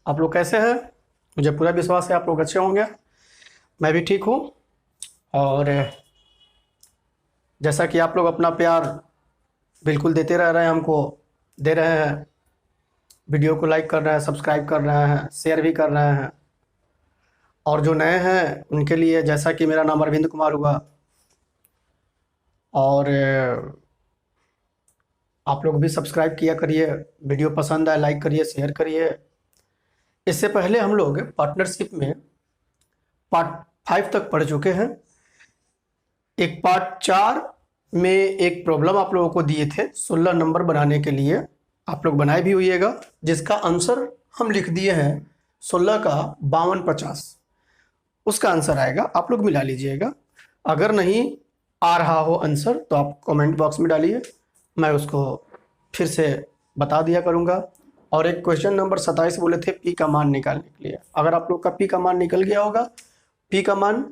आप लोग कैसे हैं? मुझे पूरा विश्वास है आप लोग अच्छे होंगे। मैं भी ठीक हूँ। और जैसा कि आप लोग अपना प्यार बिल्कुल देते रह रहे हैं, हमको दे रहे हैं, वीडियो को लाइक कर रहे हैं, सब्सक्राइब कर रहे हैं, शेयर भी कर रहे हैं। और जो नए हैं उनके लिए, जैसा कि मेरा नाम अरविंद कुमार हुआ, और आप लोग भी सब्सक्राइब किया करिए, वीडियो पसंद आए लाइक करिए, शेयर करिए। इससे पहले हम लोग पार्टनरशिप में पार्ट 5 तक पढ़ चुके हैं। एक पार्ट 4 में एक प्रॉब्लम आप लोगों को दिए थे 16 नंबर बनाने के लिए, आप लोग बनाए भी होइएगा, जिसका आंसर हम लिख दिए हैं 16 का 52-50। उसका आंसर आएगा, आप लोग मिला लीजिएगा। अगर नहीं आ रहा हो आंसर तो आप कमेंट बॉक्स में डालिए, मैं उसको फिर से बता दिया करूँगा। और एक क्वेश्चन नंबर 27 बोले थे पी का मान निकालने के लिए। अगर आप लोग का पी का मान निकल गया होगा, पी का मान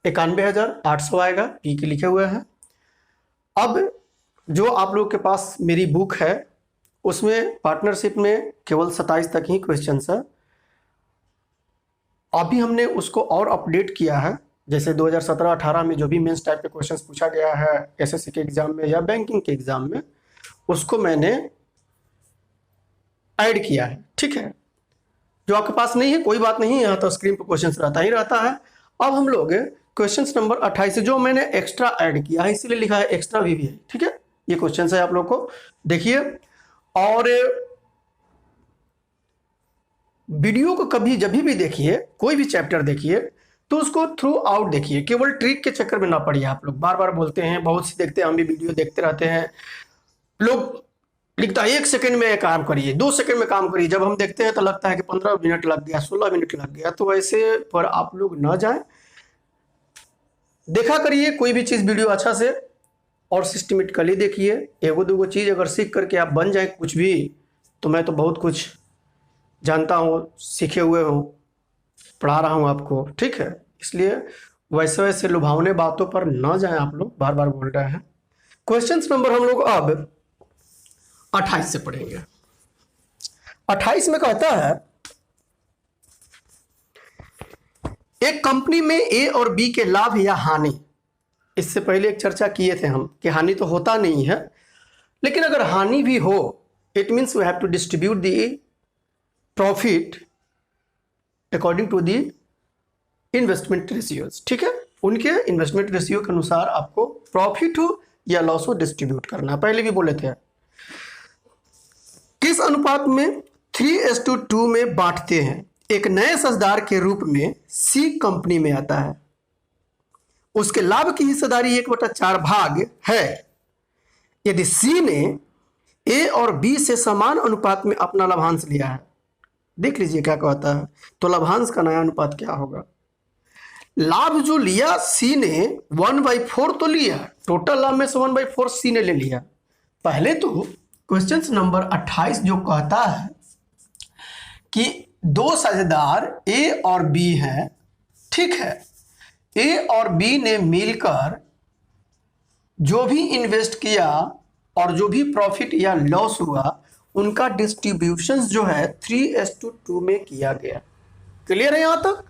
91,800 आएगा, पी के लिखे हुए हैं। अब जो आप लोग के पास मेरी बुक है उसमें पार्टनरशिप में केवल 27 तक ही क्वेश्चन है। अभी हमने उसको और अपडेट किया है, जैसे 2017-18 में जो भी मेंस टाइप के क्वेश्चंस पूछा गया है एसएससी के एग्जाम में या बैंकिंग के एग्जाम में, उसको मैंने ऐड किया है। ठीक है, जो आपके पास नहीं है कोई बात नहीं, यहाँ तो स्क्रीन पर क्वेश्चंस रहता ही रहता है। अब हम लोग क्वेश्चंस नंबर 28 जो मैंने एक्स्ट्रा ऐड किया है, इसीलिए लिखा है एक्स्ट्रा VVI। ठीक है, ये क्वेश्चन है, आप लोग को देखिए। और वीडियो को कभी जब भी देखिए, कोई भी चैप्टर देखिए तो उसको थ्रू आउट देखिए, केवल ट्रिक के चक्कर में ना पड़िए। आप लोग बार बार बोलते हैं, बहुत सी देखते हैं, हम भी वीडियो देखते रहते हैं, लोग लिखता है 1 सेकंड में काम करिए, 2 सेकंड में काम करिए, जब हम देखते हैं तो लगता है कि 15 मिनट लग गया, 16 मिनट लग गया। तो ऐसे पर आप लोग ना जाएं, देखा करिए कोई भी चीज़ वीडियो अच्छा से और सिस्टमेटिकली देखिए। एगो दूगो चीज़ अगर सीख करके आप बन जाए कुछ भी, तो मैं तो बहुत कुछ जानता हूँ, सीखे हुए हूँ, पढ़ा रहा हूँ आपको। ठीक है, इसलिए वैसे वैसे लुभावने बातों पर ना जाएं, आप लोग बार बार बोल रहे हैं। क्वेश्चन नंबर हम लोग अब 28 से पढ़ेंगे। 28 में कहता है एक कंपनी में ए और बी के लाभ या हानि, इससे पहले एक चर्चा किए थे हम कि हानि तो होता नहीं है, लेकिन अगर हानि भी हो, it means we have to distribute the profit according to the investment ratios. ठीक है, उनके इन्वेस्टमेंट रेशियो के अनुसार आपको प्रॉफिट हो या लॉस हो डिस्ट्रीब्यूट करना। पहले भी बोले थे किस अनुपात में 3:2 में बांटते हैं। एक नए साझेदार के रूप में सी कंपनी में आता है, उसके लाभ की हिस्सेदारी 1/4 भाग है। यदि सी ने ए और बी से समान अनुपात में अपना लाभांश लिया है, देख लीजिए क्या कहता है, तो लाभांश का नया अनुपात क्या होगा। लाभ जो लिया सी ने 1/4 तो लिया, टोटल लाभ में से 1/4 सी ने ले लिया। पहले तो क्वेश्चन नंबर 28 जो कहता है कि दो साझेदार ए और बी हैं। ठीक है, ए और बी ने मिलकर जो भी इन्वेस्ट किया और जो भी प्रॉफिट या लॉस हुआ, उनका डिस्ट्रीब्यूशन जो है 3:2 में किया गया। क्लियर है यहां तक?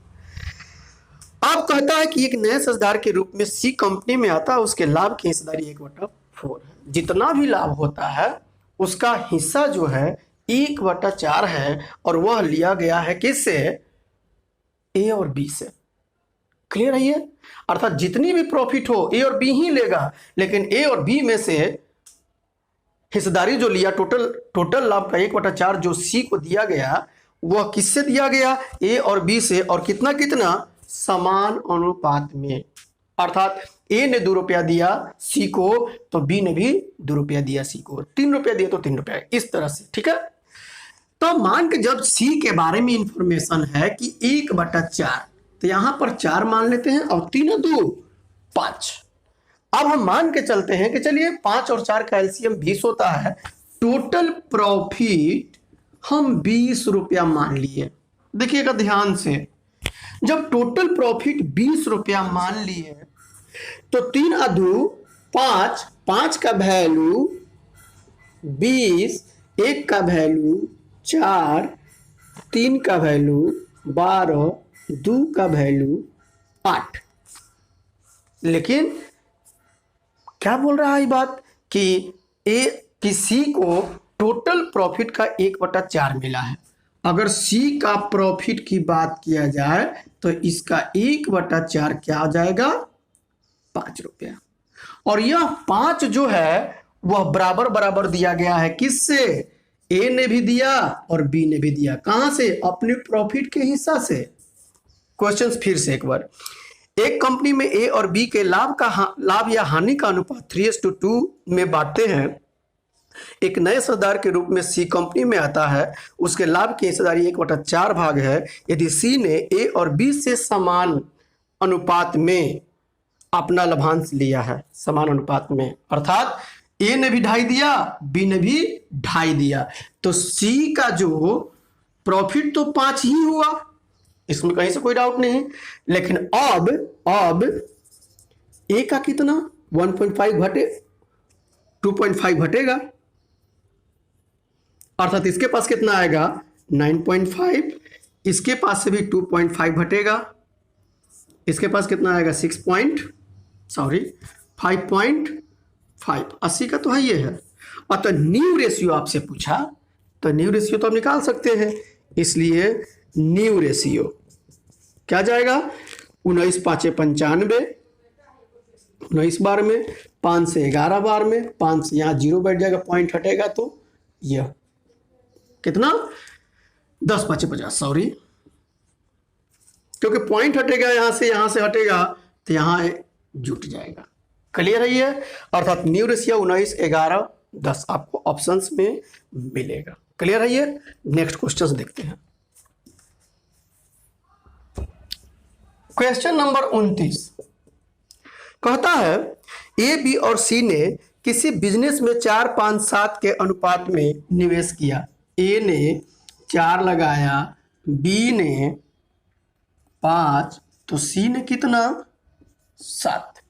अब कहता है कि एक नए साझेदार के रूप में सी कंपनी में आता है, उसके लाभ की हिस्सेदारी 1/4 है। जितना भी लाभ होता है उसका हिस्सा जो है 1/4 है, और वह लिया गया है किससे? ए और बी से। क्लियर है ये? अर्थात जितनी भी प्रॉफिट हो ए और बी ही लेगा, लेकिन ए और बी में से हिस्सेदारी जो लिया, टोटल लाभ का 1/4 जो सी को दिया गया, वह किससे दिया गया? ए और बी से। और कितना कितना? समान अनुपात में। अर्थात ए ने 2 रुपया दिया सी को, तो बी ने भी 2 रुपया दिया सी को। 3 रुपया दिया तो 3 रुपया, इस तरह से। ठीक है, तो मान के जब सी के बारे में इंफॉर्मेशन है कि 1/4, तो यहां पर 4 मान लेते हैं, और 3 और 2 5। अब हम मान के चलते हैं कि चलिए 5 और 4 का एलसीएम 20 होता है। टोटल प्रॉफिट हम 20 रुपया मान लिए। देखिएगा ध्यान से, जब टोटल प्रॉफिट 20 रुपया मान लिए तो 3 और 2 5, 5 का वैल्यू 20, 1 का वैल्यू 4, 3 का वैल्यू 12, 2 का वैल्यू 8। लेकिन क्या बोल रहा है ये बात कि सी को टोटल प्रॉफिट का 1/4 मिला है। अगर सी का प्रॉफिट की बात किया जाए तो इसका 1/4 क्या आ जाएगा? 5 रुपया। और यह 5 जो है वह बराबर बराबर दिया गया है किससे? ए ने भी दिया और बी ने भी दिया। कहां से? अपने प्रॉफिट के हिस्सा से। क्वेश्चन फिर से एक बार, एक कंपनी में ए और बी के लाभ या हानि का अनुपात 3:2 में बांटते हैं। एक नए हिस्सेदार के रूप में सी कंपनी में आता है, उसके लाभ की हिस्सेदारी 1/4 भाग है। यदि सी ने ए और बी से समान अनुपात में अपना लाभांश लिया है, समान अनुपात में, अर्थात ए ने भी 2.5 दिया, बी ने भी 2.5 दिया, तो सी का जो प्रॉफिट तो 5 ही हुआ, इसमें कहीं से कोई डाउट नहीं। लेकिन अब ए का कितना? 1.5 घटे 2.5 घटेगा, अर्थात इसके पास कितना आएगा? 9.5। इसके पास से भी 2.5 घटेगा, इसके पास कितना आएगा? 5.5। 80 का तो है ये है। अतः न्यू रेशियो आपसे पूछा तो न्यू रेशियो तो आप निकाल सकते हैं, इसलिए न्यू रेशियो क्या जाएगा? 19 5 95, 19 बार में, 5 से 11 बार में, 5 से यहाँ 0 बैठ जाएगा, पॉइंट हटेगा तो यह कितना? 10 5 50, सॉरी, क्योंकि पॉइंट हटेगा यहाँ से हटेगा तो यहाँ जुट जाएगा। क्लियर है ये? अर्थात न्यू रेशियो 19 11 10 आपको ऑप्शंस में मिलेगा। क्लियर है ये? नेक्स्ट क्वेश्चन देखते हैं। क्वेश्चन नंबर 29 कहता है ए बी और सी ने किसी बिजनेस में 4 5 7 के अनुपात में निवेश किया। ए ने 4 लगाया, बी ने 5, तो सी ने कितना? 7।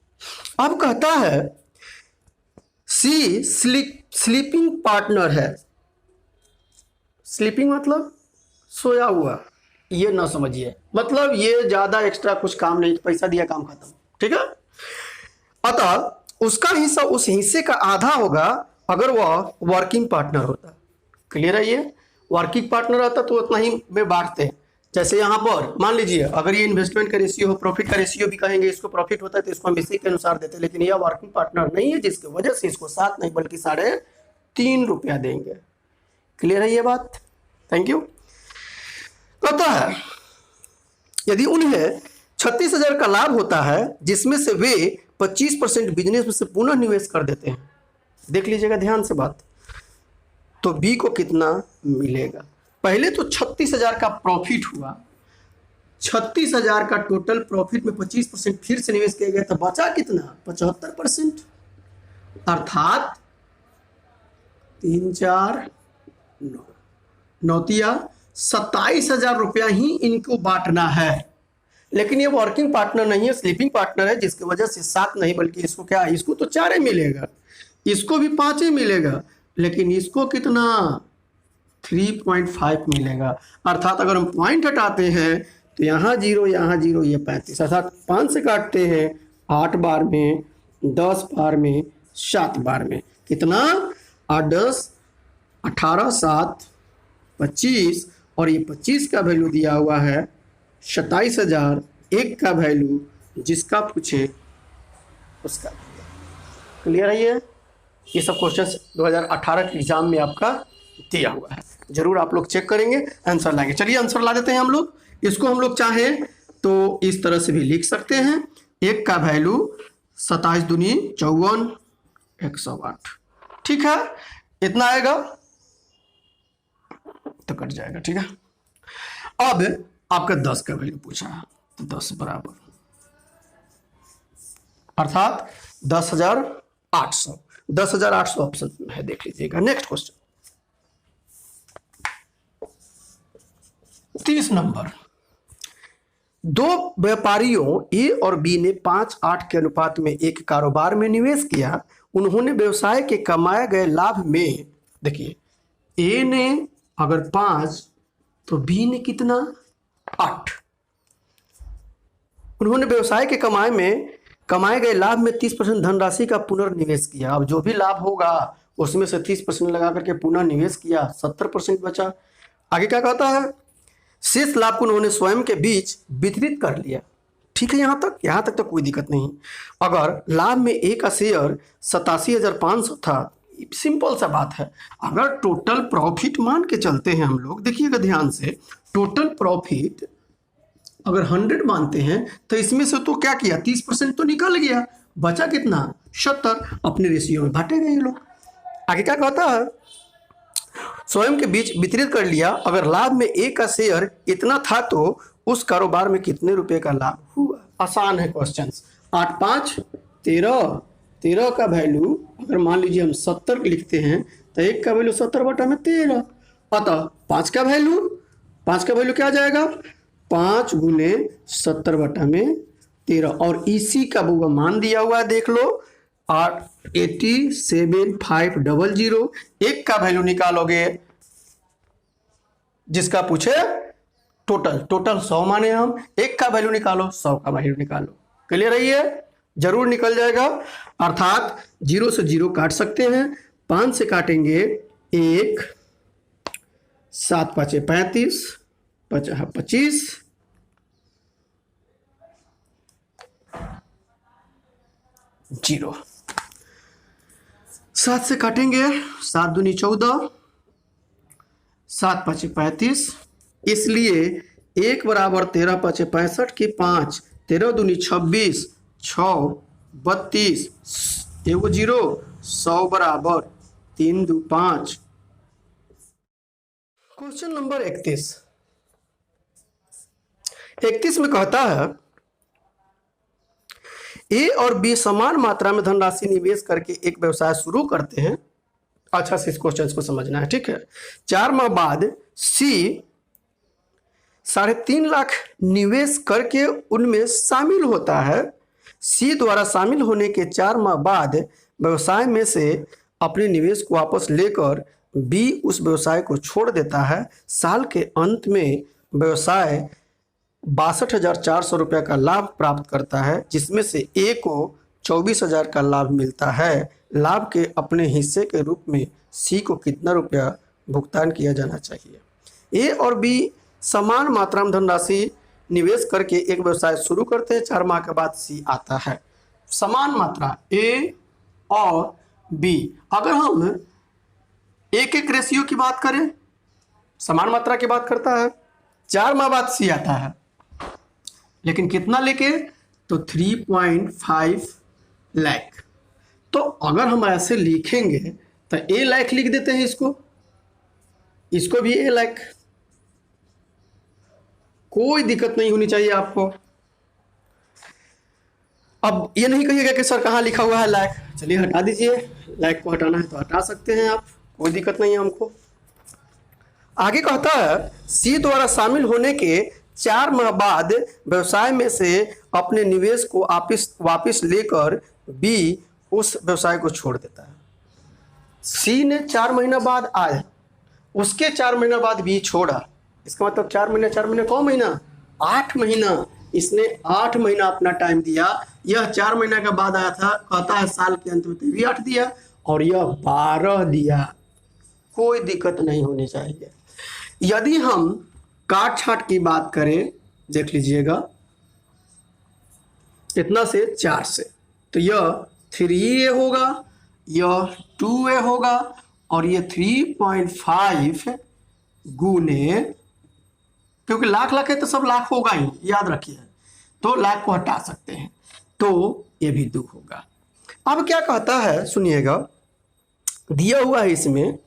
अब कहता है सी स्लीपिंग पार्टनर है। स्लीपिंग मतलब सोया हुआ, ये ना समझिए, मतलब ये ज्यादा एक्स्ट्रा कुछ काम नहीं, पैसा दिया काम खत्म, ठीक है। अतः उसका हिस्सा उस हिस्से का आधा होगा अगर वह वर्किंग पार्टनर होता। क्लियर है ये? वर्किंग पार्टनर होता तो उतना ही में बांटते हैं। जैसे यहाँ पर मान लीजिए अगर ये इन्वेस्टमेंट का रेशियो हो, प्रॉफिट का रेशियो भी कहेंगे, इसको प्रॉफिट होता है तो इसको हम इसी के अनुसार देते हैं, लेकिन यह वर्किंग पार्टनर नहीं है, जिसकी वजह से इसको 7 नहीं बल्कि 3.5 रुपया देंगे। क्लियर है ये बात? Thank you. कहता है यदि उन्हें 36,000 का लाभ होता है जिसमें से वे 25% बिजनेस में से पुनः निवेश कर देते हैं, देख लीजिएगा ध्यान से बात, तो बी को कितना मिलेगा? पहले तो 36,000 का प्रॉफिट हुआ, 36,000 का टोटल प्रॉफिट में 25% फिर से निवेश किया गया, तो बचा कितना? 75%, अर्थात 3 4 9 9 27,000 रुपया ही इनको बांटना है। लेकिन ये वर्किंग पार्टनर नहीं है, स्लीपिंग पार्टनर है, जिसकी वजह से 7 नहीं बल्कि इसको क्या, इसको तो 4 ही मिलेगा, इसको भी 5 ही मिलेगा, लेकिन इसको कितना? 3.5 मिलेगा। अर्थात अगर हम पॉइंट हटाते हैं तो यहाँ 0 यहाँ 0, ये 35, अर्थात 5 से काटते हैं 8 बार में, 10 बार में, 7 बार में, कितना? 8 10 18 7 25, और ये 25 का वैल्यू दिया हुआ है 27,000, 1 का वैल्यू जिसका पूछे उसका। क्लियर है ये सब क्वेश्चन 2018 के एग्जाम में आपका दिया हुआ है, जरूर आप लोग चेक करेंगे, आंसर लाएंगे। चलिए आंसर ला देते हैं हम लोग। इसको हम लोग चाहें तो इस तरह से भी लिख सकते हैं, 1 का वैल्यू 27 दूनी 54 108, ठीक है, इतना आएगा तो कट जाएगा, ठीक है। अब आपका 10 का वैल्यू पूछा है तो 10 बराबर अर्थात 10,800, 10,800 ऑप्शन है, देख लीजिएगा। Next question 30 number. 2 व्यापारियों ए और बी ने 5 8 के अनुपात में एक कारोबार में निवेश किया। उन्होंने व्यवसाय के कमाए गए लाभ में, देखिए ए ने अगर 5 तो बी ने कितना 8। उन्होंने व्यवसाय के कमाए गए लाभ में 30% धनराशि का पुनर्निवेश किया। अब जो भी लाभ होगा उसमें से 30% लगा करके पुनः निवेश किया, 70% बचा। आगे क्या कहता है, शेष लाभ को उन्होंने स्वयं के बीच वितरित कर लिया। ठीक है, यहाँ तक तो कोई दिक्कत नहीं। अगर लाभ में ए का शेयर 87,500 था, सिंपल सा बात है। अगर टोटल प्रॉफिट मान के चलते हैं हम लोग, देखिएगा ध्यान से, टोटल प्रॉफिट अगर 100 मानते हैं तो इसमें से तो क्या किया, 30% तो निकल गया, बचा कितना 70। अपने रेशियो में बांटेगा ये लोग। आगे क्या कहता है, स्वयं के बीच वितरित कर लिया। अगर लाभ में ए का शेयर इतना था तो उस कारोबार में कितने रुपए का लाभ हुआ। आसान है क्वेश्चन। 8 5 13, 13 का वैल्यू अगर मान लीजिए हम 70 लिखते हैं तो 1 का वैल्यू 70/13। अतः 5 का वैल्यू क्या आ जाएगा, 5 गुने 70/13। और इसी का वो मान दिया हुआ है, देख लो 87,500। 1 का वैल्यू निकालोगे, जिसका पूछे टोटल 100 माने हम, 1 का वैल्यू निकालो, 100 का वैल्यू निकालो। क्लियर है, ये जरूर निकल जाएगा। अर्थात 0 से 0 काट सकते हैं, 5 से काटेंगे 1, 7 5 35, 25, 0। 7 से काटेंगे 7 दूनी 14, 7 5 35, इसलिए 1 बराबर 13 5 65 की 5, 13 दूनी 26, 6 32, एगो 0, 100 बराबर 3 2 5। क्वेश्चन नंबर 31 में कहता है ए और बी समान मात्रा में धनराशि निवेश करके एक व्यवसाय शुरू करते हैं। अच्छा से इस क्वेश्चन को समझना है, ठीक है। 4 माह बाद सी 3.5 लाख निवेश करके उनमें शामिल होता है। सी द्वारा शामिल होने के 4 माह बाद व्यवसाय में से अपने निवेश को वापस लेकर बी उस व्यवसाय को छोड़ देता है। साल के अंत में व्यवसाय 62,400 रुपये का लाभ प्राप्त करता है, जिसमें से ए को 24,000 का लाभ मिलता है। लाभ के अपने हिस्से के रूप में सी को कितना रुपया भुगतान किया जाना चाहिए। ए और बी समान मात्रा में धनराशि निवेश करके एक व्यवसाय शुरू करते हैं। 4 माह के बाद सी आता है। समान मात्रा ए और बी, अगर हम एक रेशियो की बात करें, समान मात्रा की बात करता है, 4 माह बाद सी आता है, लेकिन कितना लेके, तो 3.5 लाख। तो अगर हम ऐसे लिखेंगे तो ए लाख लिख देते हैं, इसको भी ए लाख, कोई दिक्कत नहीं होनी चाहिए आपको। अब ये नहीं कहिएगा कि सर कहाँ लिखा हुआ है लाख, चलिए हटा दीजिए, लाख को हटाना है तो हटा सकते हैं आप, कोई दिक्कत नहीं है हमको। आगे कहता है सी द्वारा शामिल होने के 4 माह बाद व्यवसाय में से अपने निवेश को वापस लेकर बी उस व्यवसाय को छोड़ देता है। सी ने 4 महीना बाद आया, उसके 4 महीना बाद बी छोड़ा, इसका मतलब 4 महीने कौन महीना, 8 महीना। इसने 8 महीना अपना टाइम दिया। यह 4 महीना के बाद आया था, कहता है साल के अंत में तो भी 8 दिया और यह 12 दिया, कोई दिक्कत नहीं होनी चाहिए। यदि हम काट छाट की बात करें, देख लीजिएगा, इतना से 4 से, तो यह 3A होगा, यह 2A होगा और ये 3.5 गुने, क्योंकि लाख है तो सब लाख होगा ही, याद रखिए, तो लाख को हटा सकते हैं, तो ये भी 2 होगा। अब क्या कहता है सुनिएगा, दिया हुआ है इसमें,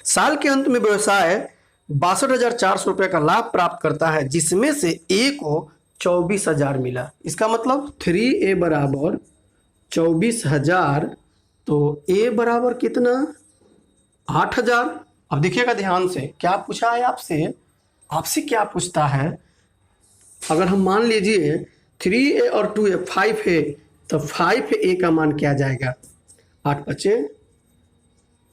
साल के अंत में व्यवसाय 62,400 रुपये का लाभ प्राप्त करता है, जिसमें से ए को 24,000 मिला। इसका मतलब 3A बराबर 24,000, तो ए बराबर कितना, 8,000। अब देखिएगा ध्यान से, क्या पूछा है आपसे क्या पूछता है। अगर हम मान लीजिए 3A और 2A 5A, तो 5A का मान क्या जाएगा, 8 बचे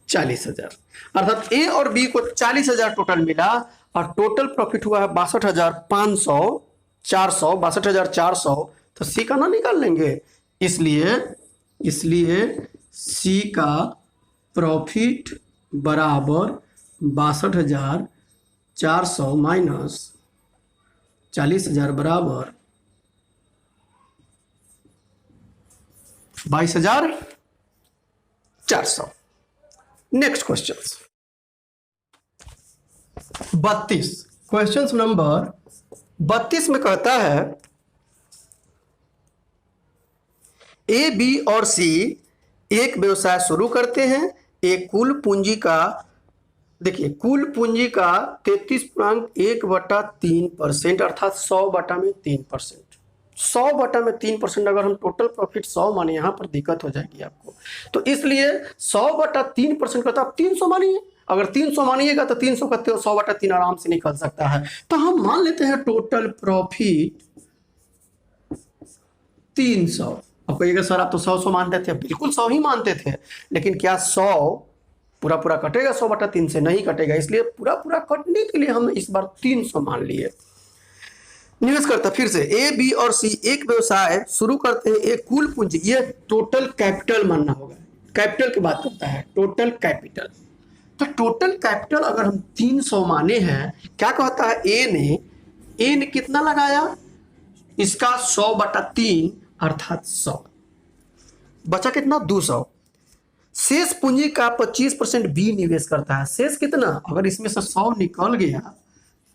40,000। अर्थात ए और बी को 40,000 टोटल मिला और टोटल प्रॉफिट हुआ है 62,500, 400, 62,400। तो सी का ना निकाल लेंगे, इसलिए सी का प्रॉफिट बराबर 62,400 माइनस 40,000 बराबर 22,400। नेक्स्ट क्वेश्चन 32, क्वेश्चन नंबर 32 में कहता है ए, बी और सी एक व्यवसाय शुरू करते हैं। एक कुल पूंजी का, देखिए कुल पूंजी का 33.1/3% अर्थात 100/3%। 100/3% अगर हम टोटल प्रॉफिट 100 माने, यहां पर दिक्कत हो जाएगी आपको, तो इसलिए 100/3% करता आप 300 मानिए। अगर 300 मानिएगा तो 300 का 100/3 आराम से निकल सकता है। तो हम मान लेते हैं टोटल प्रॉफिट 300। अब कहिएगा सर आप तो 100 मानते थे, बिल्कुल 100 ही मानते थे, लेकिन क्या 100 पूरा कटेगा? 100/3 से नहीं कटेगा, इसलिए पूरा कटने के लिए हम इस बार 300 मान लिए। निवेश करता फिर से ए, बी और सी एक व्यवसाय शुरू करते हैं। एक कुल पूंजी, ये टोटल कैपिटल मानना होगा, कैपिटल की बात करता है, टोटल कैपिटल। तो टोटल कैपिटल अगर हम 300 माने हैं, क्या कहता है ए ने कितना लगाया? इसका 100/3 अर्थात 100, बचा कितना? 200। शेष पूंजी का 25% बी निवेश करता है। शेष कितना? अगर इसमें से 100 निकल गया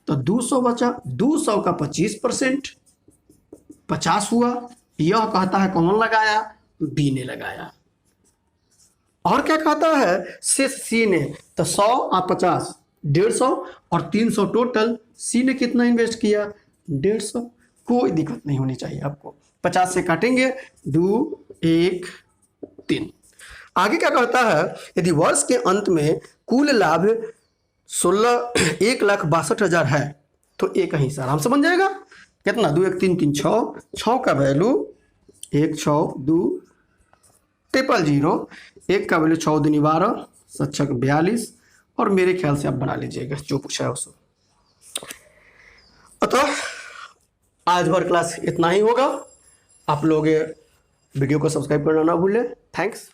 तो 200 बचा। 200 का 25% 50 हुआ। यह कहता है कौन लगाया? बी ने लगाया। और क्या कहता है? शेष सी ने। तो 100 और 50 150 और 300 टोटल। सी ने कितना इन्वेस्ट किया? 150। कोई दिक्कत नहीं होनी चाहिए आपको। 50 से काटेंगे 2, 1, 3। आगे क्या कहता है? यदि वर्ष के अंत में कुल लाभ 1,62,000 है तो एक ही हिस्सा आराम से बन जाएगा। कितना? 2, 1, 3, 3, 6। 6 का वैल्यू 1, 6, 2, 000। 1 का वैल्यू 6, 2, 12, 7, 6, 42। और मेरे ख्याल से आप बना लीजिएगा जो पूछा है उसको। अतः आज भर क्लास इतना ही होगा। आप लोग वीडियो को सब्सक्राइब करना ना भूलें। थैंक्स।